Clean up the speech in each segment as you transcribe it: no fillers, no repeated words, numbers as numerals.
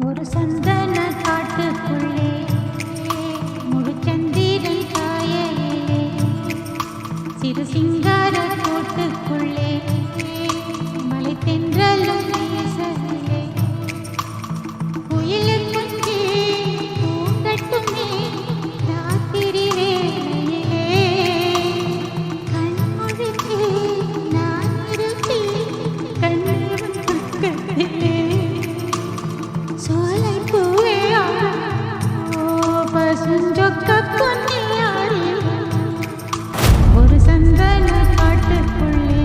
ஒரு சந்தன காட்டுக்குள்ளே முழுச்சந்திரன் காயையிலே சிறு சிங்கார கூட்டுக்குள்ளே மலை தென்றலும் வீசவிலே குயிலின் குஞ்சு பூங்கட்டுமே ராத்திரி வேளையிலே கண்முழித்து நான் இருப்பேன் கண்ணீர் பக்கத்திலே சோலை பூவே பசுஞ்சொக்க பொன்னியாரே ஒரு சந்தன காட்டுக்குள்ளே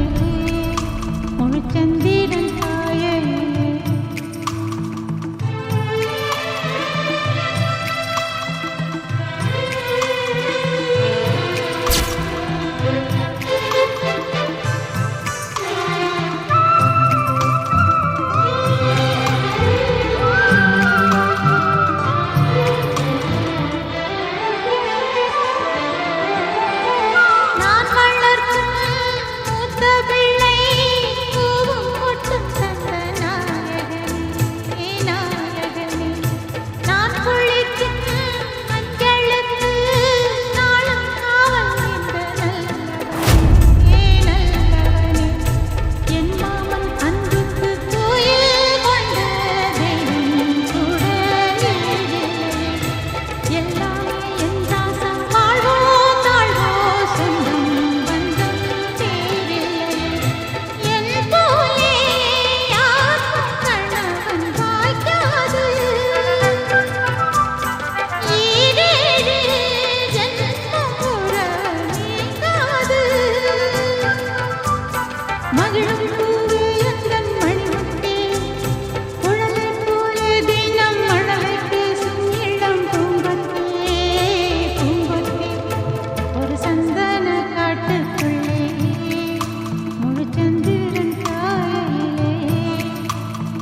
முழுச்சந்திரன் காயையிலே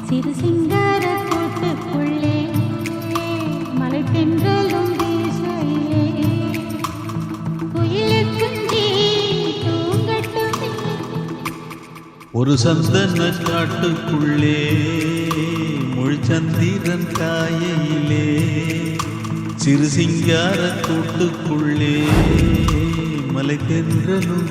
சிறு சிங்கார கூட்டுக்குள்ளே மலை தென்றலும் வீசையிலே குயிலின் குஞ்சு தூங்கட்டுமே ஒரு சந்தன காட்டுக்குள்ளே முழுச்சந்திரன் காயையிலே சிறு சிங்கார கூட்டுக்குள்ளே மலை தென்றலும்